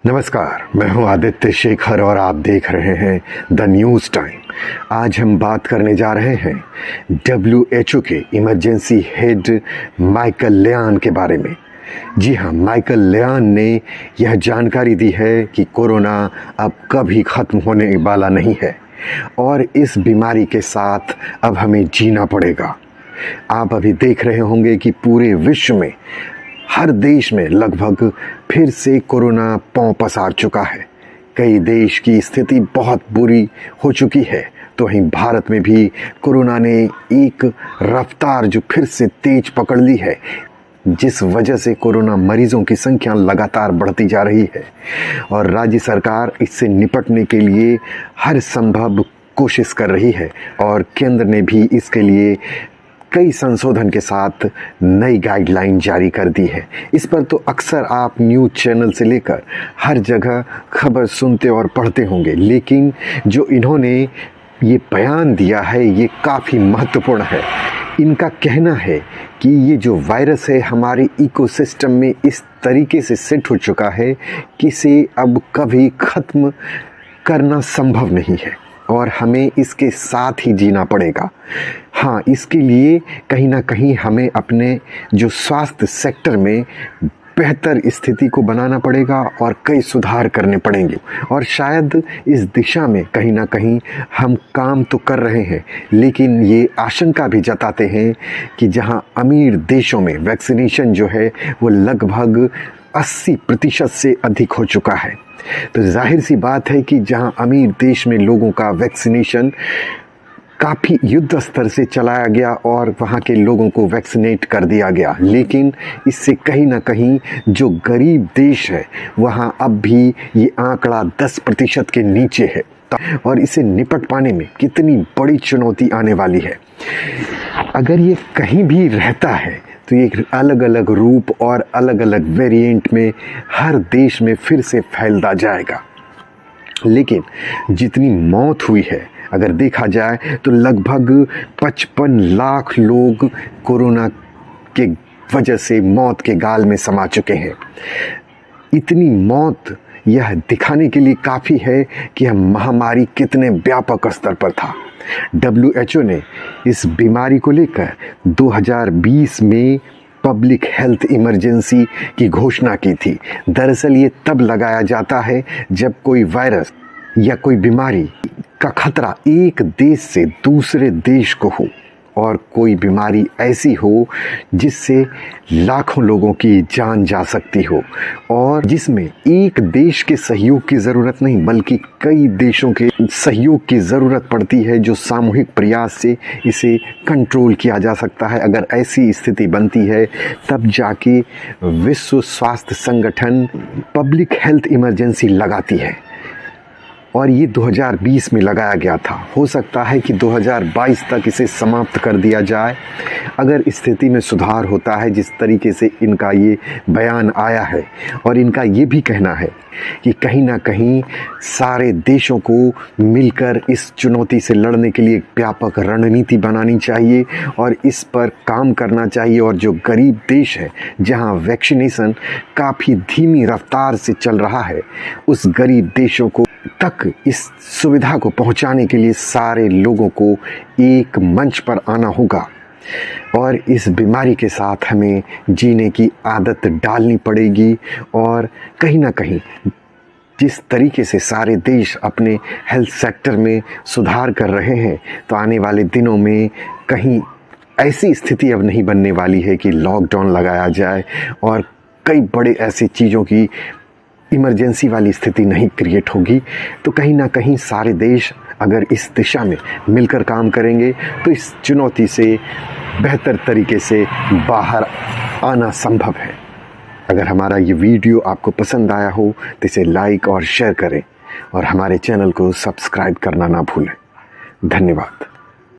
नमस्कार, मैं हूं आदित्य शेखर और आप देख रहे हैं द न्यूज़ टाइम। आज हम बात करने जा रहे हैं WHO के इमरजेंसी हेड माइकल लियान के बारे में। जी हाँ, माइकल लियान ने यह जानकारी दी है कि कोरोना अब कभी ख़त्म होने वाला नहीं है और इस बीमारी के साथ अब हमें जीना पड़ेगा। आप अभी देख रहे होंगे कि पूरे विश्व में हर देश में लगभग फिर से कोरोना पांव पसार चुका है। कई देश की स्थिति बहुत बुरी हो चुकी है, तो वहीं भारत में भी कोरोना ने एक रफ्तार जो फिर से तेज पकड़ ली है, जिस वजह से कोरोना मरीजों की संख्या लगातार बढ़ती जा रही है और राज्य सरकार इससे निपटने के लिए हर संभव कोशिश कर रही है और केंद्र ने भी इसके लिए कई संशोधन के साथ नई गाइडलाइन जारी कर दी है। इस पर तो अक्सर आप न्यूज़ चैनल से लेकर हर जगह खबर सुनते और पढ़ते होंगे, लेकिन जो इन्होंने ये बयान दिया है ये काफ़ी महत्वपूर्ण है। इनका कहना है कि ये जो वायरस है हमारे इकोसिस्टम में इस तरीके से सेट हो चुका है कि इसे अब कभी ख़त्म करना संभव नहीं है और हमें इसके साथ ही जीना पड़ेगा। हाँ, इसके लिए कहीं ना कहीं हमें अपने जो स्वास्थ्य सेक्टर में बेहतर स्थिति को बनाना पड़ेगा और कई सुधार करने पड़ेंगे और शायद इस दिशा में कहीं ना कहीं हम काम तो कर रहे हैं, लेकिन ये आशंका भी जताते हैं कि जहां अमीर देशों में वैक्सीनेशन जो है वो लगभग 80% से अधिक हो चुका है, तो जाहिर सी बात है कि जहां अमीर देश में लोगों का वैक्सीनेशन काफ़ी युद्ध स्तर से चलाया गया और वहाँ के लोगों को वैक्सीनेट कर दिया गया, लेकिन इससे कहीं ना कहीं जो गरीब देश है वहाँ अब भी ये आंकड़ा 10% के नीचे है और इसे निपट पाने में कितनी बड़ी चुनौती आने वाली है। अगर ये कहीं भी रहता है तो ये अलग अलग रूप और अलग अलग वेरिएंट में हर देश में फिर से फैलता जाएगा। लेकिन जितनी मौत हुई है अगर देखा जाए तो लगभग 55 लाख लोग कोरोना के वजह से मौत के गाल में समा चुके हैं। इतनी मौत यह दिखाने के लिए काफ़ी है कि यह महामारी कितने व्यापक स्तर पर था। WHO ने इस बीमारी को लेकर 2020 में पब्लिक हेल्थ इमरजेंसी की घोषणा की थी। दरअसल ये तब लगाया जाता है जब कोई वायरस या कोई बीमारी का खतरा एक देश से दूसरे देश को हो और कोई बीमारी ऐसी हो जिससे लाखों लोगों की जान जा सकती हो और जिसमें एक देश के सहयोग की ज़रूरत नहीं बल्कि कई देशों के सहयोग की ज़रूरत पड़ती है, जो सामूहिक प्रयास से इसे कंट्रोल किया जा सकता है। अगर ऐसी स्थिति बनती है तब जाके विश्व स्वास्थ्य संगठन पब्लिक हेल्थ इमरजेंसी लगाती है और ये 2020 में लगाया गया था। हो सकता है कि 2022 तक इसे समाप्त कर दिया जाए अगर स्थिति में सुधार होता है, जिस तरीके से इनका ये बयान आया है। और इनका ये भी कहना है कि कहीं ना कहीं सारे देशों को मिलकर इस चुनौती से लड़ने के लिए एक व्यापक रणनीति बनानी चाहिए और इस पर काम करना चाहिए। और जो गरीब देश है जहां वैक्सीनेशन काफ़ी धीमी रफ्तार से चल रहा है, उस गरीब देशों को तक इस सुविधा को पहुंचाने के लिए सारे लोगों को एक मंच पर आना होगा और इस बीमारी के साथ हमें जीने की आदत डालनी पड़ेगी। और कहीं ना कहीं जिस तरीके से सारे देश अपने हेल्थ सेक्टर में सुधार कर रहे हैं, तो आने वाले दिनों में कहीं ऐसी स्थिति अब नहीं बनने वाली है कि लॉकडाउन लगाया जाए और कई बड़े ऐसी चीज़ों की इमरजेंसी वाली स्थिति नहीं क्रिएट होगी। तो कहीं ना कहीं सारे देश अगर इस दिशा में मिलकर काम करेंगे तो इस चुनौती से बेहतर तरीके से बाहर आना संभव है। अगर हमारा ये वीडियो आपको पसंद आया हो तो इसे लाइक और शेयर करें और हमारे चैनल को सब्सक्राइब करना ना भूलें। धन्यवाद।